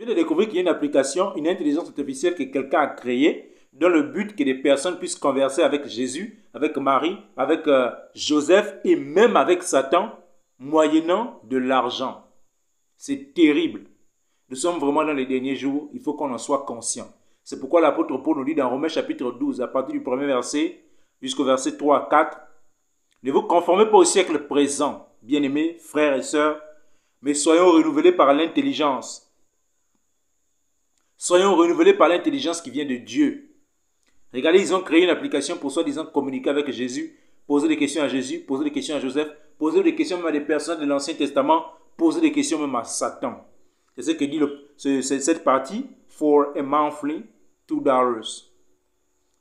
Je viens de découvrir qu'il y a une application, une intelligence artificielle que quelqu'un a créée dans le but que des personnes puissent converser avec Jésus, avec Marie, avec Joseph et même avec Satan, moyennant de l'argent. C'est terrible. Nous sommes vraiment dans les derniers jours, il faut qu'on en soit conscient. C'est pourquoi l'apôtre Paul nous dit dans Romains chapitre 12, à partir du premier verset jusqu'au verset 3 à 4, « Ne vous conformez pas au siècle présent, bien-aimés, frères et sœurs, mais soyons renouvelés par l'intelligence. Soyons renouvelés par l'intelligence qui vient de Dieu. » Regardez, ils ont créé une application pour soi-disant communiquer avec Jésus, poser des questions à Jésus, poser des questions à Joseph, poser des questions même à des personnes de l'Ancien Testament, poser des questions même à Satan. C'est ce que dit cette partie, for a monthly $2.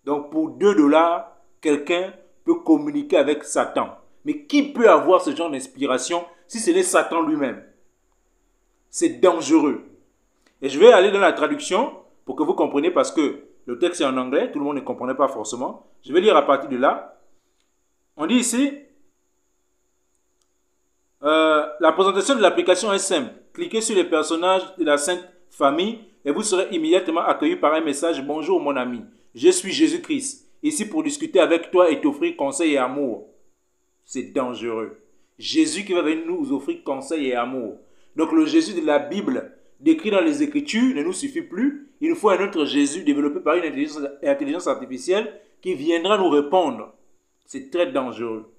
Donc pour $2, quelqu'un peut communiquer avec Satan. Mais qui peut avoir ce genre d'inspiration si ce n'est Satan lui-même? C'est dangereux. Et je vais aller dans la traduction pour que vous compreniez parce que le texte est en anglais, tout le monde ne comprenait pas forcément. Je vais lire à partir de là. On dit ici, la présentation de l'application est simple. Cliquez sur les personnages de la Sainte Famille et vous serez immédiatement accueilli par un message. Bonjour mon ami, je suis Jésus-Christ, ici pour discuter avec toi et t'offrir conseil et amour. C'est dangereux. Jésus qui va venir nous offrir conseil et amour. Donc le Jésus de la Bible décrit dans les Écritures ne nous suffit plus. Il nous faut un autre Jésus développé par une intelligence artificielle qui viendra nous répondre. C'est très dangereux.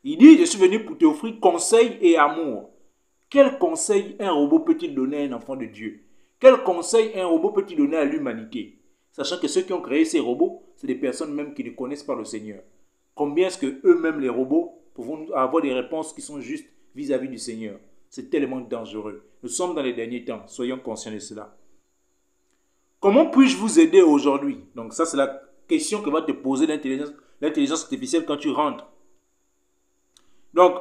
Il dit, je suis venu pour t'offrir conseil et amour. Quel conseil un robot peut-il donner à un enfant de Dieu? Quel conseil un robot peut-il donner à l'humanité? Sachant que ceux qui ont créé ces robots, c'est des personnes même qui ne connaissent pas le Seigneur. Combien est-ce que eux-mêmes, les robots, pouvons avoir des réponses qui sont justes vis-à-vis du Seigneur? C'est tellement dangereux. Nous sommes dans les derniers temps. Soyons conscients de cela. Comment puis-je vous aider aujourd'hui? Donc ça, c'est la question que va te poser l'intelligence artificielle quand tu rentres. Donc,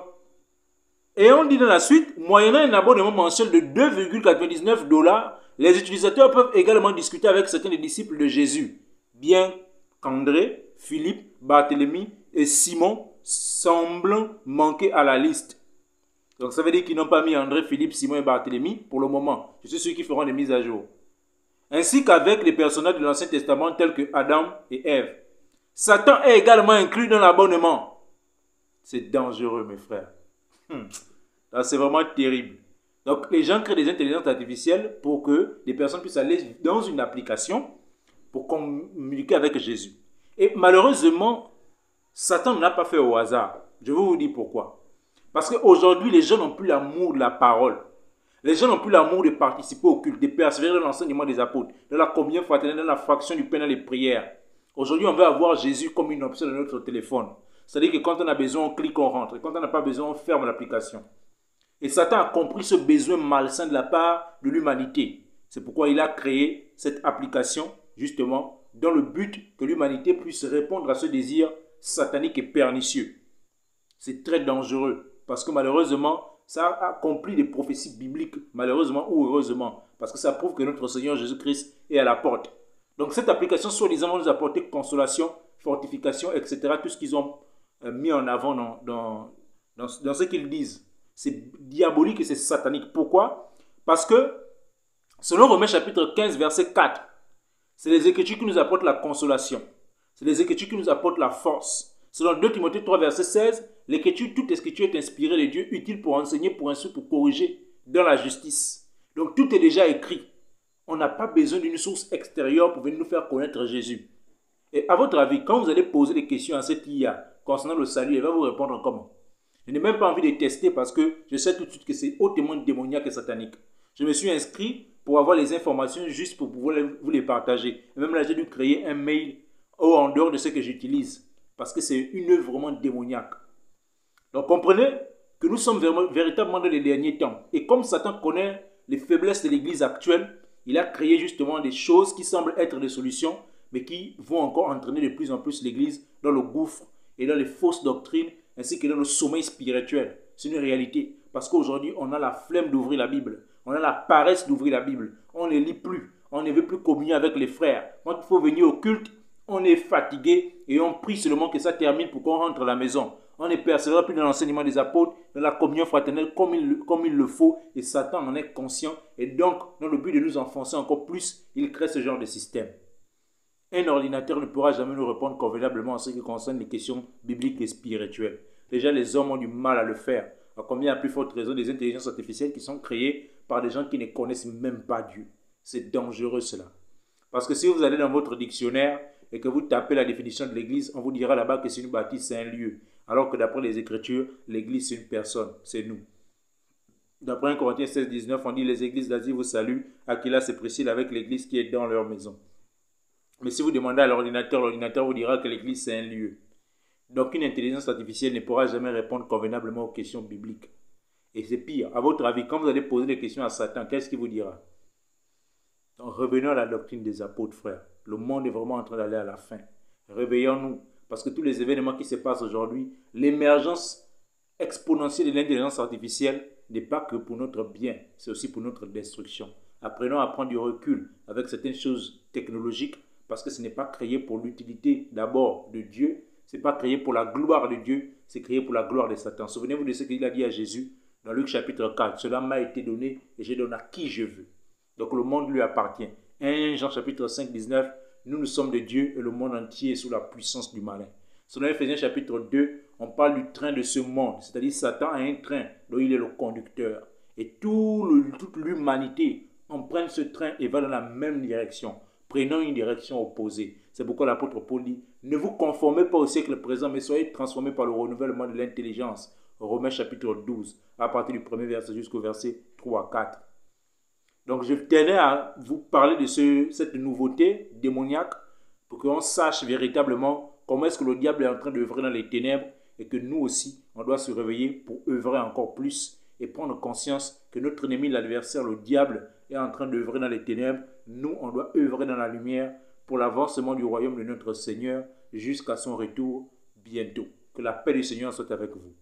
et on dit dans la suite, moyennant un abonnement mensuel de $2,99, les utilisateurs peuvent également discuter avec certains des disciples de Jésus, bien qu'André, Philippe, Barthélemy et Simon semblent manquer à la liste. Donc ça veut dire qu'ils n'ont pas mis André, Philippe, Simon et Barthélemy pour le moment. Je suis ceux qui feront des mises à jour. Ainsi qu'avec les personnages de l'Ancien Testament tels que Adam et Ève. Satan est également inclus dans l'abonnement. C'est dangereux, mes frères. C'est vraiment terrible. Donc, les gens créent des intelligences artificielles pour que les personnes puissent aller dans une application pour communiquer avec Jésus. Et malheureusement, Satan n'a pas fait au hasard. Je vais vous dire pourquoi. Parce qu'aujourd'hui, les gens n'ont plus l'amour de la parole. Les gens n'ont plus l'amour de participer au culte, de persévérer dans l'enseignement des apôtres, dans la communion fraternelle, dans la fraction du pain, dans les prières. Aujourd'hui, on veut avoir Jésus comme une option de notre téléphone. C'est-à-dire que quand on a besoin, on clique, on rentre. Et quand on n'a pas besoin, on ferme l'application. Et Satan a compris ce besoin malsain de la part de l'humanité. C'est pourquoi il a créé cette application, justement, dans le but que l'humanité puisse répondre à ce désir satanique et pernicieux. C'est très dangereux, parce que malheureusement, ça accomplit des prophéties bibliques, malheureusement ou heureusement, parce que ça prouve que notre Seigneur Jésus-Christ est à la porte. Donc cette application, soi-disant, va nous apporter consolation, fortification, etc. Tout ce qu'ils ont mis en avant dans ce qu'ils disent. C'est diabolique et c'est satanique. Pourquoi? Parce que, selon Romains chapitre 15, verset 4, c'est les Écritures qui nous apportent la consolation. C'est les Écritures qui nous apportent la force. Selon 2 Timothée 3, verset 16, l'Écriture, toute Écriture est inspirée de Dieu, utile pour enseigner, pour instruire, pour corriger dans la justice. Donc tout est déjà écrit. On n'a pas besoin d'une source extérieure pour venir nous faire connaître Jésus. Et à votre avis, quand vous allez poser des questions à cette IA concernant le salut, elle va vous répondre comment? Je n'ai même pas envie de tester parce que je sais tout de suite que c'est hautement démoniaque et satanique. Je me suis inscrit pour avoir les informations juste pour pouvoir vous les partager. Et même là, j'ai dû créer un mail en dehors de ce que j'utilise. Parce que c'est une œuvre vraiment démoniaque. Donc comprenez que nous sommes véritablement dans les derniers temps. Et comme Satan connaît les faiblesses de l'Église actuelle, il a créé justement des choses qui semblent être des solutions, mais qui vont encore entraîner de plus en plus l'Église dans le gouffre et dans les fausses doctrines, ainsi que dans le sommeil spirituel. C'est une réalité. Parce qu'aujourd'hui, on a la flemme d'ouvrir la Bible. On a la paresse d'ouvrir la Bible. On ne lit plus. On ne veut plus communier avec les frères. Quand il faut venir au culte, on est fatigué et on prie seulement que ça termine pour qu'on rentre à la maison. On ne persévère plus dans l'enseignement des apôtres dans la communion fraternelle comme il le faut, et Satan en est conscient, et donc, dans le but de nous enfoncer encore plus, il crée ce genre de système. Un ordinateur ne pourra jamais nous répondre convenablement en ce qui concerne les questions bibliques et spirituelles. Déjà, les hommes ont du mal à le faire. À combien à plus forte raison des intelligences artificielles qui sont créées par des gens qui ne connaissent même pas Dieu. C'est dangereux cela. Parce que si vous allez dans votre dictionnaire et que vous tapez la définition de l'église, on vous dira là-bas que c'est une bâtisse, c'est un lieu. Alors que d'après les Écritures, l'église c'est une personne, c'est nous. D'après 1 Corinthiens 16, 19, on dit les églises d'Asie vous saluent, Aquila et Priscille avec l'église qui est dans leur maison. Mais si vous demandez à l'ordinateur vous dira que l'église c'est un lieu. Donc une intelligence artificielle ne pourra jamais répondre convenablement aux questions bibliques. Et c'est pire. À votre avis, quand vous allez poser des questions à Satan, qu'est-ce qu'il vous dira? Donc revenons à la doctrine des apôtres, frères. Le monde est vraiment en train d'aller à la fin. Réveillons-nous. Parce que tous les événements qui se passent aujourd'hui, l'émergence exponentielle de l'intelligence artificielle n'est pas que pour notre bien, c'est aussi pour notre destruction. Apprenons à prendre du recul avec certaines choses technologiques parce que ce n'est pas créé pour l'utilité d'abord de Dieu, ce n'est pas créé pour la gloire de Dieu, c'est créé pour la gloire de Satan. Souvenez-vous de ce qu'il a dit à Jésus dans Luc chapitre 4. Cela m'a été donné et je donne à qui je veux. Donc le monde lui appartient. 1 Jean chapitre 5, 19, nous sommes de Dieu et le monde entier est sous la puissance du malin. Selon Ephésiens chapitre 2, on parle du train de ce monde, c'est-à-dire Satan a un train dont il est le conducteur. Et toute l'humanité emprunte ce train et va dans la même direction. Prenons une direction opposée. C'est pourquoi l'apôtre Paul dit, ne vous conformez pas au siècle présent, mais soyez transformés par le renouvellement de l'intelligence. Romains chapitre 12, à partir du premier verset jusqu'au verset 3 à 4. Donc je tenais à vous parler de cette nouveauté démoniaque pour qu'on sache véritablement comment est-ce que le diable est en train d'œuvrer dans les ténèbres et que nous aussi, on doit se réveiller pour œuvrer encore plus et prendre conscience que notre ennemi, l'adversaire, le diable, est en train d'œuvrer dans les ténèbres. Nous, on doit œuvrer dans la lumière pour l'avancement du royaume de notre Seigneur jusqu'à son retour bientôt. Que la paix du Seigneur soit avec vous.